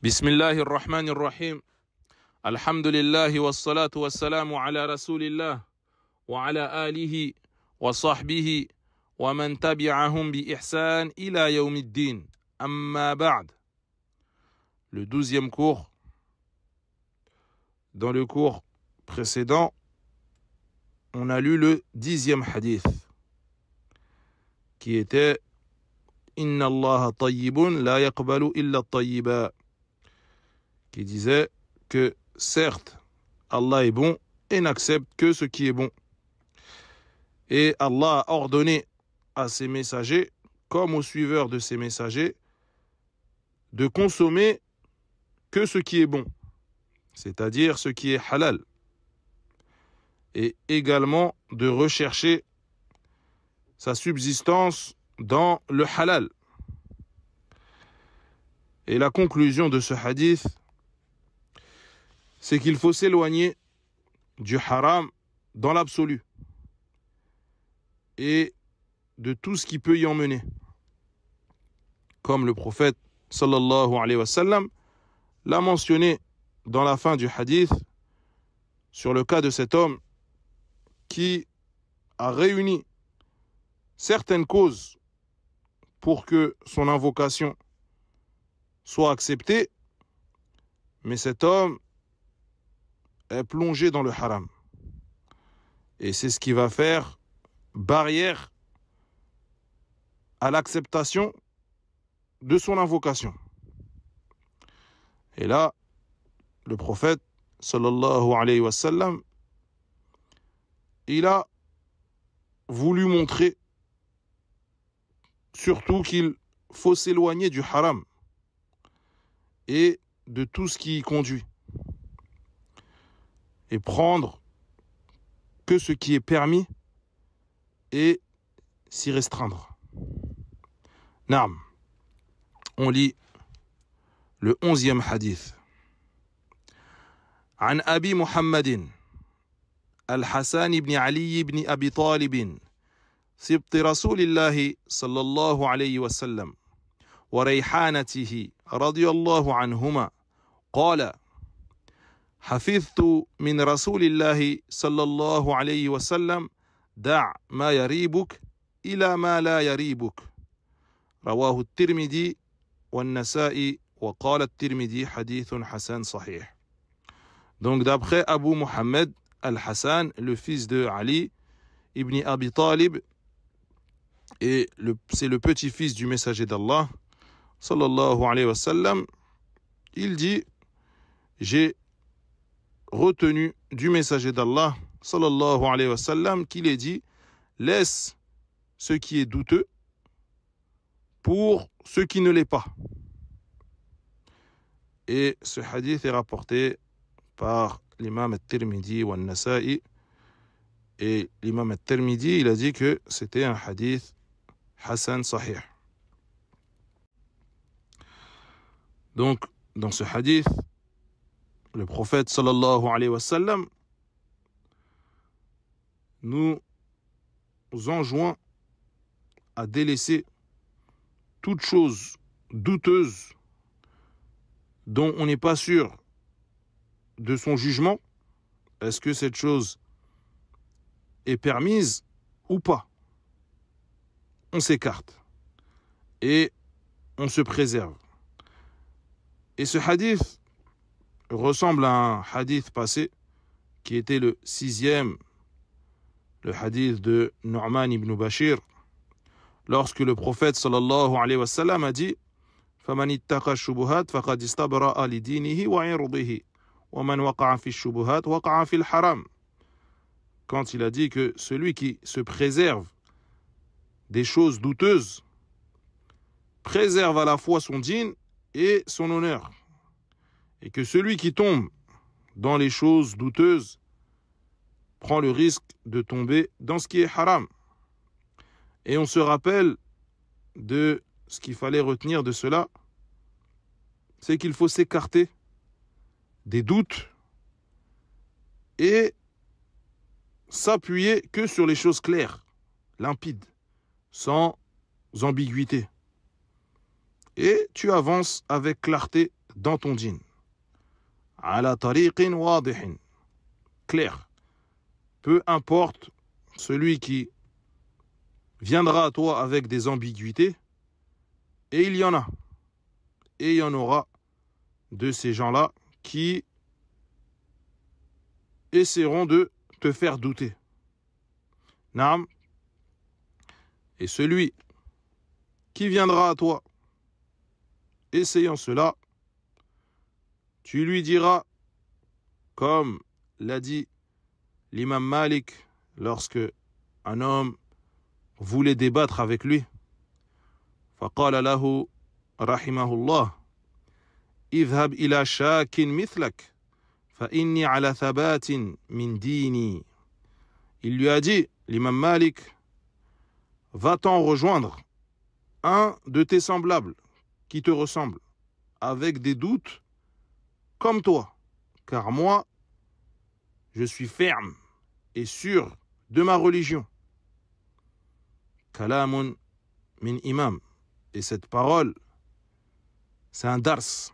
بسم الله الرحمن الرحيم الحمد لله والصلاة والسلام على رسول الله وعلى آله وصحبه ومن تبعهم بإحسان إلى يوم الدين أما بعد. Le 12e cours. Dans le cours précédent, on a lu le 10e hadith qui était Inna Allah tayyibun la yaqbalu illa tayyiba, qui disait que certes Allah est bon et n'accepte que ce qui est bon. Et Allah a ordonné à ses messagers, comme aux suiveurs de ses messagers, de consommer que ce qui est bon, c'est-à-dire ce qui est halal, et également de rechercher sa subsistance dans le halal. Et la conclusion de ce hadith, c'est qu'il faut s'éloigner du haram dans l'absolu et de tout ce qui peut y emmener. Comme le prophète sallallahu alayhi wa sallam l'a mentionné dans la fin du hadith sur le cas de cet homme qui a réuni certaines causes pour que son invocation soit acceptée, mais cet homme est plongé dans le haram. Et c'est ce qui va faire barrière à l'acceptation de son invocation. Et là, le prophète sallallahu alayhi wa sallam, il a voulu montrer surtout qu'il faut s'éloigner du haram et de tout ce qui y conduit et prendre que ce qui est permis et s'y restreindre. Naam. On lit le 11e hadith. عن أبي محمد الحسن بن علي بن أبي طالب سبط رسول الله صلى الله عليه وسلم وريحانته رضي الله عنهما قال: حفظت من رسول الله صلى الله عليه وسلم دع ما يريبك إلى ما لا يريبك. رواه الترمذي والنسائي وقال الترمذي حديث حسن صحيح. Donc d'après Abu Muhammad al-Hassan, le fils de Ali ibn Abi Talib, et c'est le petit-fils du messager d'Allah sallallahu alayhi wa sallam, il dit: j'ai retenu du messager d'Allah sallallahu alayhi wa sallam qu'il ait dit: laisse ce qui est douteux pour ce qui ne l'est pas. Et ce hadith est rapporté par l'imam al-Tirmidhi ou al-Nasa'i, et l'imam al-Tirmidhi, il a dit que c'était un hadith Hassan Sahih. Donc, dans ce hadith, le prophète sallallahu alayhi wa sallam nous enjoint à délaisser toute chose douteuse dont on n'est pas sûr de son jugement. Est-ce que cette chose est permise ou pas? On s'écarte et on se préserve. Et ce hadith ressemble à un hadith passé qui était le 6e, le hadith de Nu'man ibn Bashir, lorsque le prophète sallallahu alayhi wa sallam a dit: فَمَنِ اتَّقَى الشُّبُهَاتِ فَقَدْ اسْتَبْرَأَ لِدِينِهِ وَعِرْضِهِ وَمَنْ وَقَعَ فِي الشُّبُهَاتِ وَقَعَ فِي الْحَرَامِ. Quand il a dit que celui qui se préserve des choses douteuses préserve à la fois son dîn et son honneur, et que celui qui tombe dans les choses douteuses prend le risque de tomber dans ce qui est haram. Et on se rappelle de ce qu'il fallait retenir de cela, c'est qu'il faut s'écarter des doutes et s'appuyer que sur les choses claires, limpides, sans ambiguïté. Et tu avances avec clarté dans ton dîn. Ala tariqin wadihin. Clair. Peu importe celui qui viendra à toi avec des ambiguïtés, et il y en a. Et il y en aura de ces gens-là qui essaieront de te faire douter. Naam. Et celui qui viendra à toi essayant cela, tu lui diras, comme l'a dit l'imam Malik lorsque un homme voulait débattre avec lui. فقال له رحمه الله اذهب إلى شاك مثلك فإني على ثبات من ديني. Il lui a dit, l'imam Malik, va-t'en rejoindre un de tes semblables qui te ressemble, avec des doutes comme toi, car moi, je suis ferme et sûr de ma religion. Kalamun min imam. Et cette parole, c'est un dars.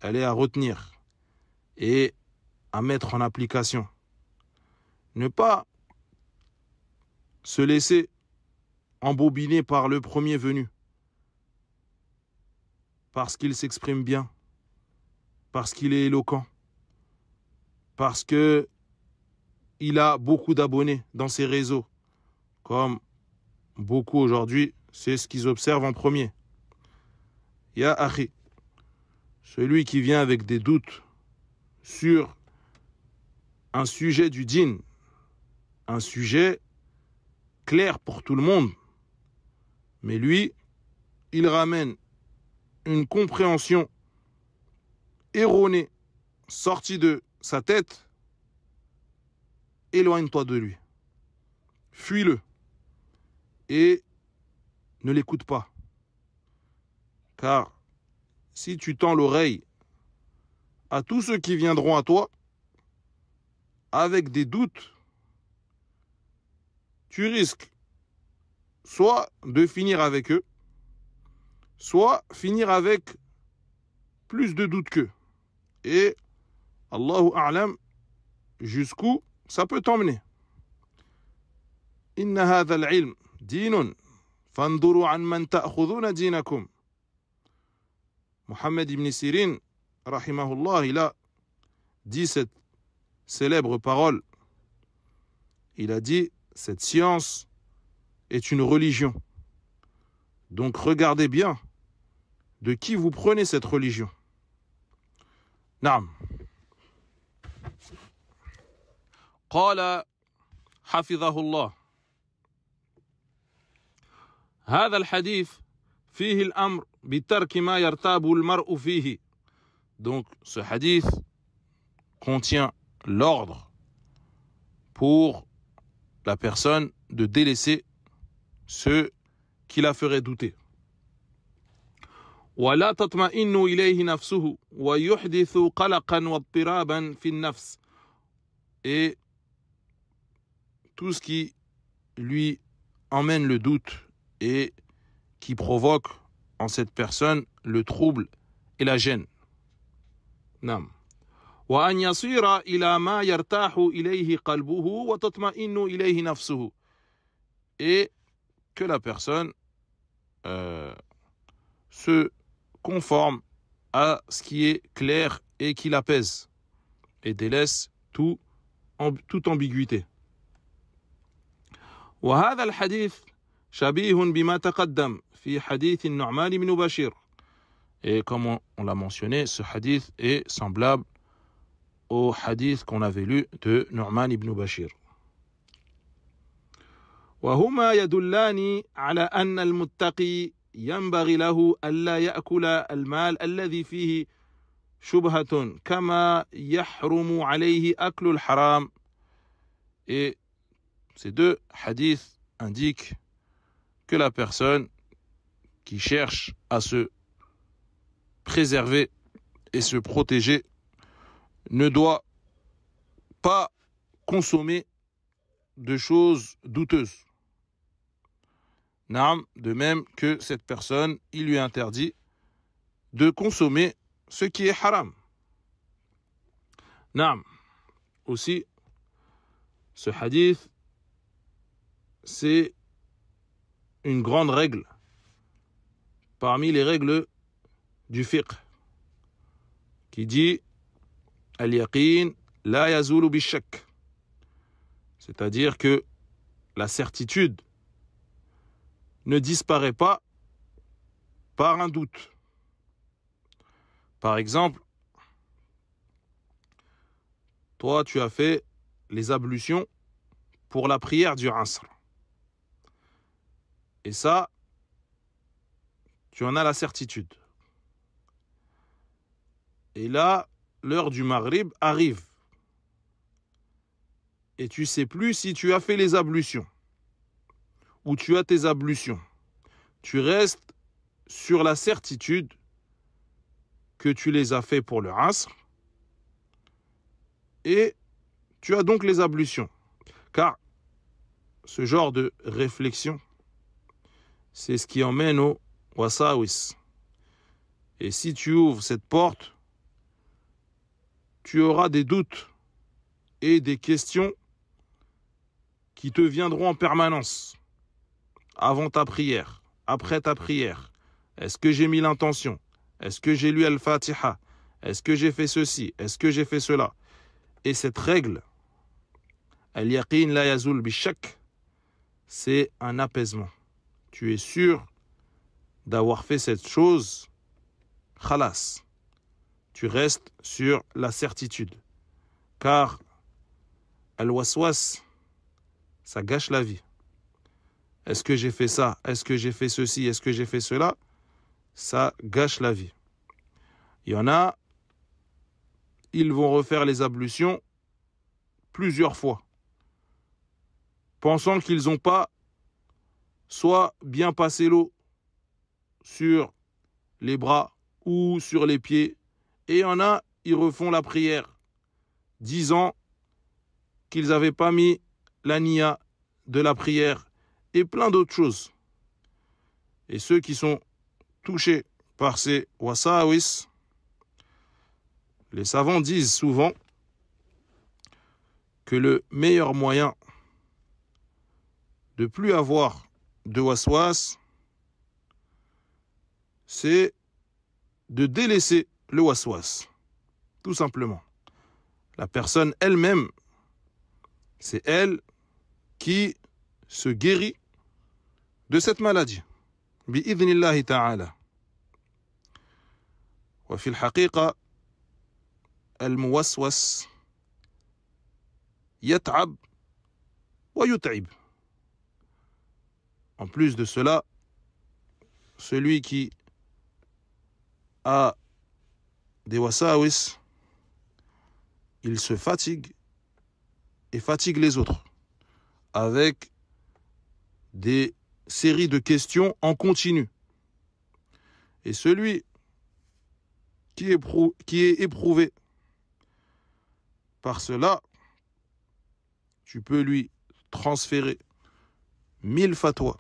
Elle est à retenir et à mettre en application. Ne pas se laisser embobiner par le premier venu, parce qu'il s'exprime bien, parce qu'il est éloquent, parce qu'il a beaucoup d'abonnés dans ses réseaux, comme beaucoup aujourd'hui, c'est ce qu'ils observent en premier. Ya akhi, celui qui vient avec des doutes sur un sujet du dîn, un sujet clair pour tout le monde, mais lui, il ramène une compréhension erronée, sortie de sa tête, éloigne-toi de lui. Fuis-le. Et ne l'écoute pas. Car si tu tends l'oreille à tous ceux qui viendront à toi avec des doutes, tu risques soit de finir avec eux, soit finir avec plus de doutes qu'eux. Et Allahu A'lam, jusqu'où ça peut t'emmener. Inna hadha al-ilm dinun. فانظروا عن من تأخذون دينكم. Mohammed ibn Sirin, rahimahullah, il a dit cette célèbre parole. Il a dit, cette science est une religion. Donc regardez bien de qui vous prenez cette religion. Naam. قال حفظه الله هذا الحديث فيه الأمر بترك ما يرتاب المرء فيه. Donc ce hadith contient l'ordre pour la personne de délaisser ce qui la ferait douter. ولا تطمئن إليه نفسه ويحدث قلقا واضطرابا في النفس. Et tout ce qui lui emmène le doute et qui provoque en cette personne le trouble et la gêne. Nam. وأن يصير إلى ما يرتاح إليه قلبه وتطمئن إليه نفسه. Et que la personne se conforme à ce qui est clair et qui l'apaise et délaisse toute ambiguïté. وهذا الحديث شبيه بما تقدم في حديث النعمان بن بشير. Et comme on l'a mentionné, ce hadith est semblable au hadith qu'on avait lu de Nu'man ibn Bashir. وهما يدلان على أن المتقي ينبغي له ألا يأكل المال الذي فيه شبهة كما يحرم عليه أكل الحرام. Et ces deux hadiths indiquent que la personne qui cherche à se préserver et se protéger ne doit pas consommer de choses douteuses. Naam, de même que cette personne, il lui est interdit de consommer ce qui est haram. Naam. Aussi, ce hadith, c'est une grande règle parmi les règles du fiqh qui dit al-yaqin la yazulu bishak, c'est-à-dire que la certitude ne disparaît pas par un doute. Par exemple, toi tu as fait les ablutions pour la prière du Asr. Et ça, tu en as la certitude. Et là, l'heure du Maghrib arrive. Et tu ne sais plus si tu as fait les ablutions ou tu as tes ablutions. Tu restes sur la certitude que tu les as fait pour le Asr et tu as donc les ablutions. Car ce genre de réflexion, c'est ce qui emmène au wasawis. Et si tu ouvres cette porte, tu auras des doutes et des questions qui te viendront en permanence. Avant ta prière, après ta prière. Est-ce que j'ai mis l'intention? Est-ce que j'ai lu Al-Fatiha? Est-ce que j'ai fait ceci? Est-ce que j'ai fait cela? Et cette règle, Al-Yaqin la yazul bishak, c'est un apaisement. Tu es sûr d'avoir fait cette chose, khalas. Tu restes sur la certitude. Car Al-Waswas, ça gâche la vie. Est-ce que j'ai fait ça? Est-ce que j'ai fait ceci? Est-ce que j'ai fait cela? Ça gâche la vie. Il y en a, ils vont refaire les ablutions plusieurs fois, pensant qu'ils n'ont pas soit bien passé l'eau sur les bras ou sur les pieds. Et il y en a, ils refont la prière, disant qu'ils n'avaient pas mis la niya de la prière et plein d'autres choses. Et ceux qui sont touchés par ces wasawis, les savants disent souvent que le meilleur moyen de plus avoir de waswas, c'est de délaisser le waswas, tout simplement. La personne elle-même, c'est elle qui se guérit de cette maladie. بإذن الله تعالى. وفي الحقيقة الموسوس يتعب ويتعب. En plus de cela, celui qui a des wasawis, il se fatigue et fatigue les autres avec des séries de questions en continu. Et celui qui est éprouvé par cela, tu peux lui transférer 1000 fatwas,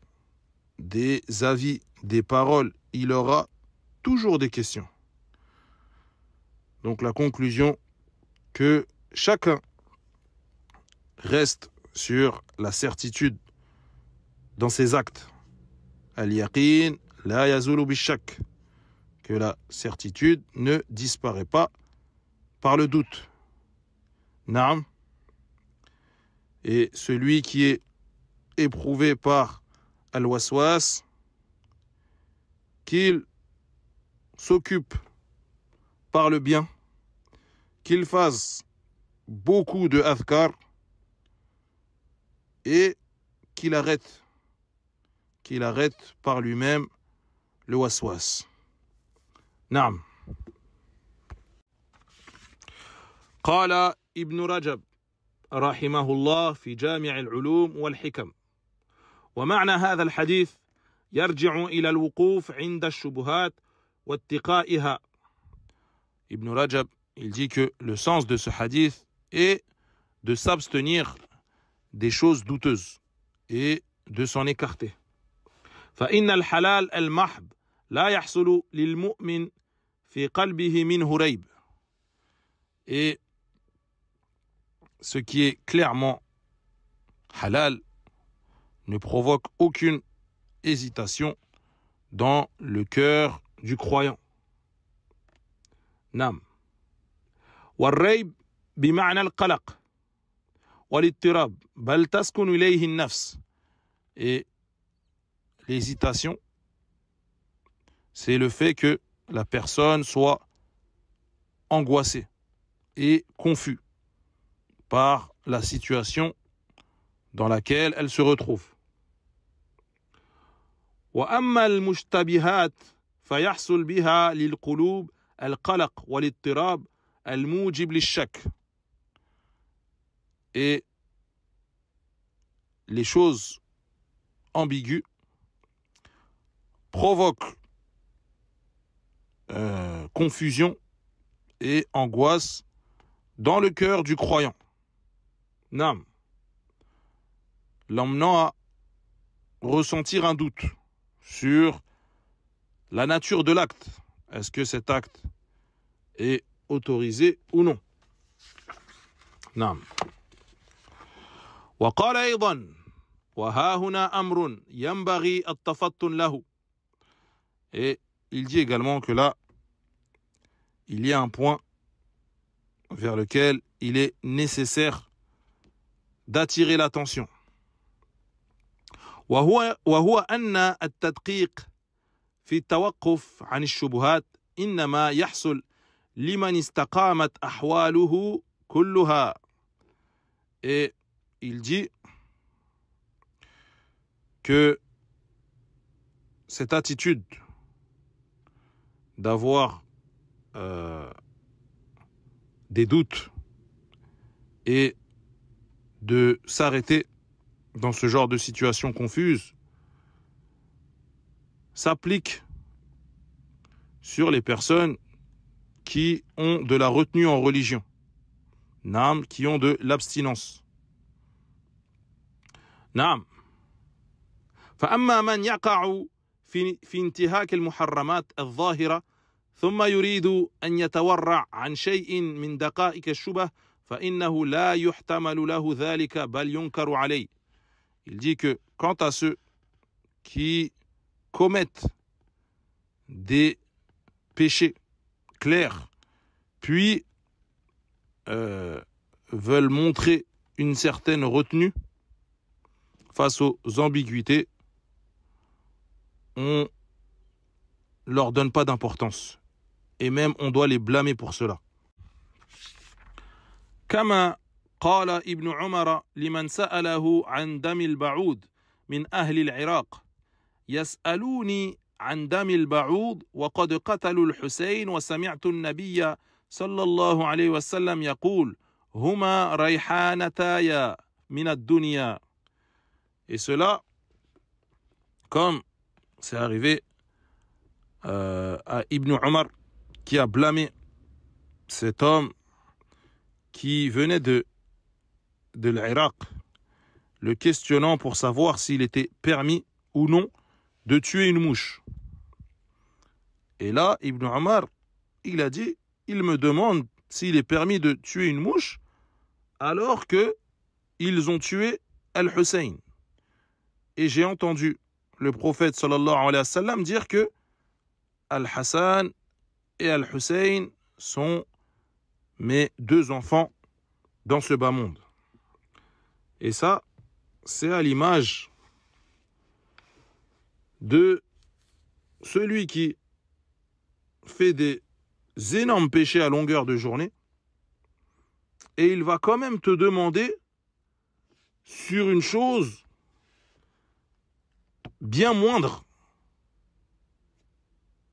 des avis, des paroles, il aura toujours des questions. Donc la conclusion, que chacun reste sur la certitude dans ses actes. Al-yaqin la yazulu bishak, que la certitude ne disparaît pas par le doute. Naam. Et celui qui est éprouvé par al-waswas, qu'il s'occupe par le bien, qu'il fasse beaucoup de adhkar et qu'il arrête par lui-même le waswas. Naam. قال ابن رجب رحمه الله في جامع العلوم والحكم: ومعنى هذا الحديث يرجع إلى الوقوف عند الشبهات واتقائها. Ibn Rajab, il dit que le sens de ce hadith est de s'abstenir des choses douteuses et de s'en écarter. فإن الحلال المحض لا يحصل للمؤمن في قلبه منه ريب. Et ce qui est clairement halal ne provoque aucune hésitation dans le cœur du croyant. Nam. والريب بمعنى القلق والاضطراب بل تسكن إليه النفس. Et l'hésitation, c'est le fait que la personne soit angoissée et confuse par la situation dans laquelle elle se retrouve. وأما المشتبهات فيحصل بها للقلوب القلق والاضطراب الموجب للشك. Et les choses ambiguës provoquent confusion et angoisse dans le cœur du croyant. Nam. L'emmenant à ressentir un doute sur la nature de l'acte. Est-ce que cet acte est autorisé ou non? Nam. وقال أيضا وها هنا أمر ينبغي التفطن له. Et il dit également que là, il y a un point vers lequel il est nécessaire d'attirer l'attention. وهو أن التدقيق في التوقف عن الشبهات إنما يحصل لمن استقامت أحواله كلها. Et il dit que cette attitude d'avoir des doutes et de s'arrêter dans ce genre de situation confuse s'applique sur les personnes qui ont de la retenue en religion, naam, qui ont de l'abstinence. Naam. فأما من يقع في انتهاك المحرمات الظاهرة ثم يريد أن يتورع عن شيء من دقائق الشبه فإنه لا يحتمل له ذلك بل ينكر عليه. Il dit que quant à ceux qui commettent des péchés clairs, puis veulent montrer une certaine retenue face aux ambiguïtés, on leur donne pas d'importance. Et même on doit les blâmer pour cela. كما قال ابن عمر لمن سأله عن دم البعوض من أهل العراق يسألوني عن دم البعوض وقد قتلوا الحسين وسمعت النبي صلى الله عليه وسلم يقول هما ريحانتايا من الدنيا. Et cela, comme c'est arrivé à Ibn Omar, qui a blâmé cet homme qui venait de l'Irak, le questionnant pour savoir s'il était permis ou non de tuer une mouche. Et là, Ibn Omar, il a dit, il me demande s'il est permis de tuer une mouche alors que ils ont tué Al-Hussein. Et j'ai entendu le prophète sallallahu alayhi wa sallam dire que Al-Hassan et Al-Hussein sont mes deux enfants dans ce bas monde. Et ça, c'est à l'image de celui qui fait des énormes péchés à longueur de journée et il va quand même te demander sur une chose bien moindre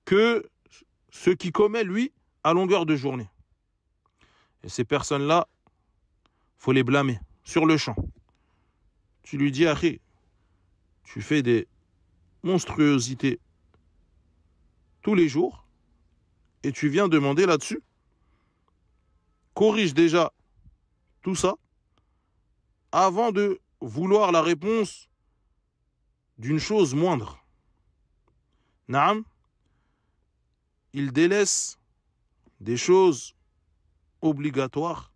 que ce qu'il commet lui à longueur de journée. Et ces personnes-là, faut les blâmer sur le champ. Tu lui dis, Akhi, tu fais des monstruosités tous les jours et tu viens demander là-dessus. Corrige déjà tout ça avant de vouloir la réponse d'une chose moindre. Naam, il délaisse des choses obligatoires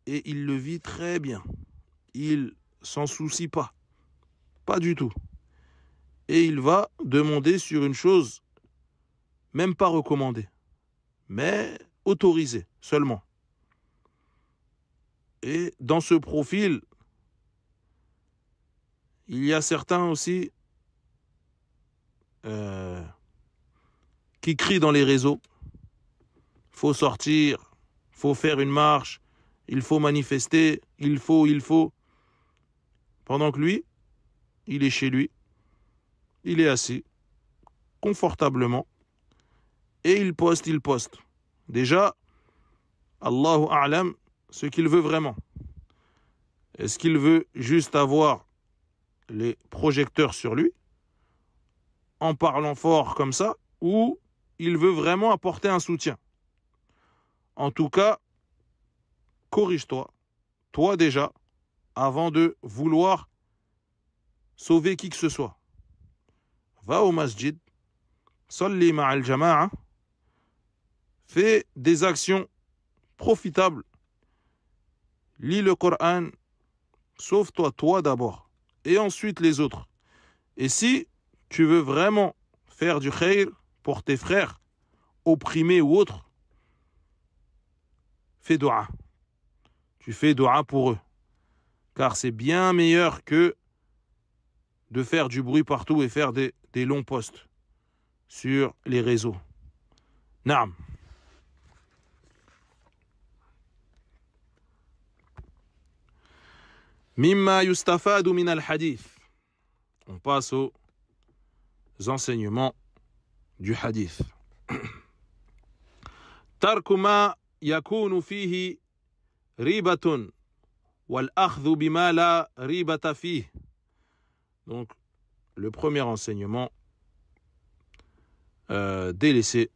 et il le vit très bien. Il s'en soucie pas du tout. Et il va demander sur une chose même pas recommandée, mais autorisée seulement. Et dans ce profil, il y a certains aussi qui crient dans les réseaux. Faut sortir, faut faire une marche, il faut manifester, il faut. Pendant que lui, il est chez lui, il est assis, confortablement, et il poste. Déjà, Allahu A'lam, ce qu'il veut vraiment. Est-ce qu'il veut juste avoir les projecteurs sur lui, en parlant fort comme ça, ou il veut vraiment apporter un soutien? En tout cas, corrige-toi, toi déjà, avant de vouloir sauver qui que ce soit. Va au masjid, salli ma'al jama'a, fais des actions profitables, lis le Coran, sauve-toi toi d'abord, et ensuite les autres. Et si tu veux vraiment faire du khayr pour tes frères, opprimés ou autres, fais dua. Tu fais dua pour eux. Car c'est bien meilleur que de faire du bruit partout et faire des longs posts sur les réseaux. Naam. Mimma yustafadu min al-hadith. On passe aux enseignements du hadith. Tarku ma yakunu fihi ribatun wal akhdhu bima la ribata fihi. Donc, le premier enseignement, délaisser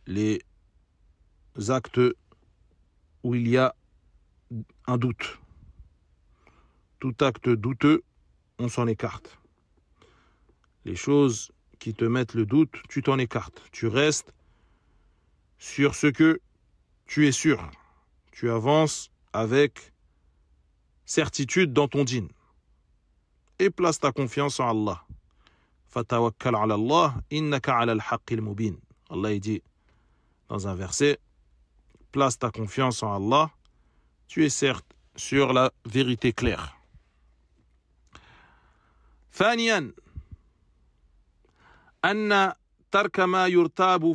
les actes où il y a un doute. Tout acte douteux, on s'en écarte. Les choses qui te mettent le doute, tu t'en écartes. Tu restes sur ce que tu es sûr. Tu avances avec certitude dans ton dîn. Et place ta confiance en Allah. Fatawakkal ala Allah, innaka ala al-haqqil mubin. Allah dit dans un verset, place ta confiance en Allah, tu es certes sur la vérité claire. ثانيا أن ترك ما يرتاب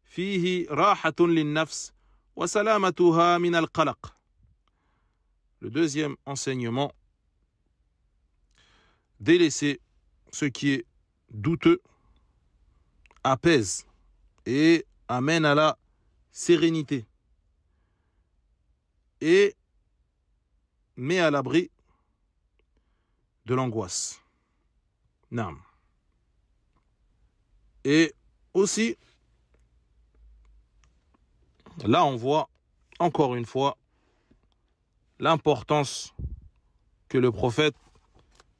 فيه راحة للنفس وسلامتها من القلق. Le deuxième enseignement, délaisser ce qui est douteux apaise et amène à la sérénité et met à l'abri de l'angoisse. Naam. Et aussi, là on voit encore une fois l'importance que le prophète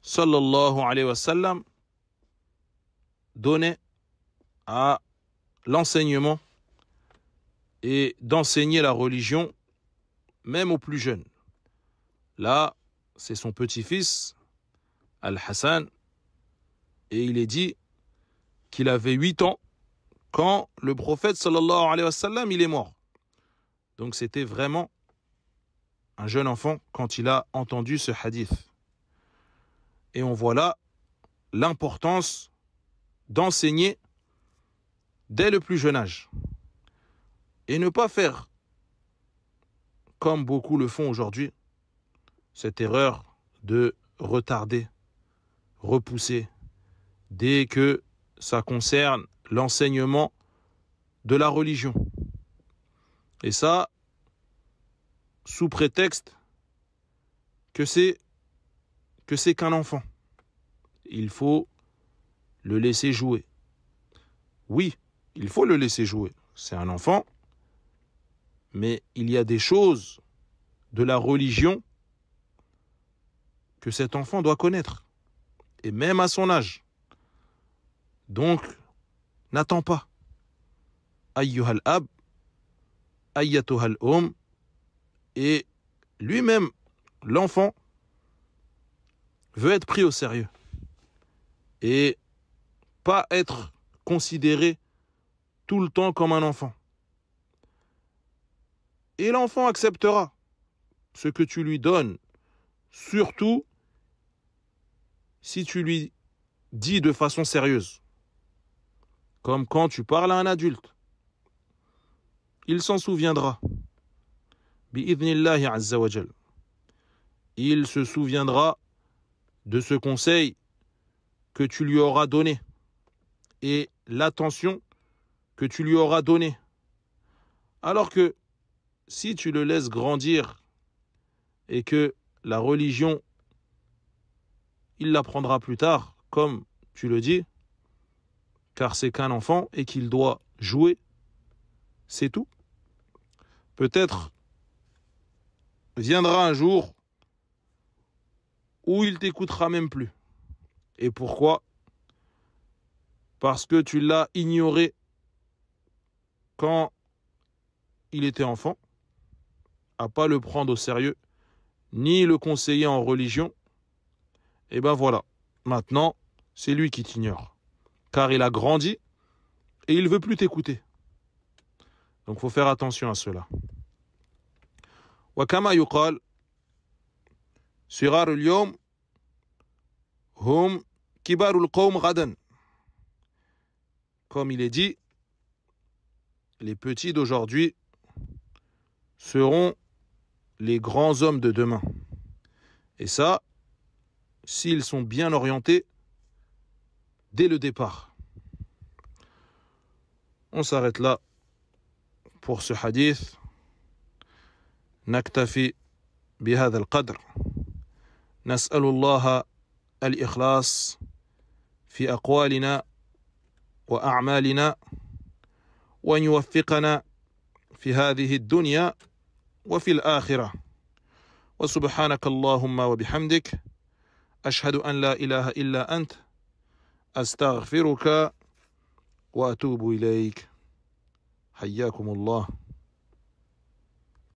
sallallahu alayhi wa sallam donnait à l'enseignement et d'enseigner la religion même aux plus jeunes. Là, c'est son petit-fils Al-Hassan, et il est dit qu'il avait 8 ans quand le prophète sallallahu alayhi wa sallam il est mort. Donc c'était vraiment un jeune enfant quand il a entendu ce hadith. Et on voit là l'importance d'enseigner dès le plus jeune âge. Et ne pas faire, comme beaucoup le font aujourd'hui, cette erreur de retarder, repousser, dès que ça concerne l'enseignement de la religion. Et ça, sous prétexte que c'est qu'un enfant. Il faut le laisser jouer. Oui, il faut le laisser jouer. C'est un enfant, mais il y a des choses de la religion que cet enfant doit connaître, et même à son âge. Donc, n'attends pas. ayyuhal ab, ayyatuhal et lui-même, l'enfant, veut être pris au sérieux et pas être considéré tout le temps comme un enfant. Et l'enfant acceptera ce que tu lui donnes, surtout si tu lui dis de façon sérieuse. Comme quand tu parles à un adulte. Il s'en souviendra. Bi'idhnillahi azza wa jal. Il se souviendra de ce conseil que tu lui auras donné et l'attention que tu lui auras donnée. Alors que si tu le laisses grandir et que la religion, il l'apprendra plus tard, comme tu le dis, car c'est qu'un enfant et qu'il doit jouer, c'est tout. Peut-être viendra un jour où il t'écoutera même plus. Et pourquoi? Parce que tu l'as ignoré quand il était enfant, à pas le prendre au sérieux, ni le conseiller en religion. Et ben voilà, maintenant, c'est lui qui t'ignore. Car il a grandi et il ne veut plus t'écouter. Donc il faut faire attention à cela. وكما يقال صغار اليوم هم كبار القوم غدا. Comme il est dit, les petits d'aujourd'hui seront les grands hommes de demain. Et ça, s'ils sont bien orientés dès le départ. On s'arrête là pour ce hadith. نكتفي بهذا القدر. نسأل الله الإخلاص في أقوالنا وأعمالنا وأن يوفقنا في هذه الدنيا وفي الآخرة. وسبحانك اللهم وبحمدك أشهد أن لا إله إلا أنت أستغفرك وأتوب إليك. حياكم الله.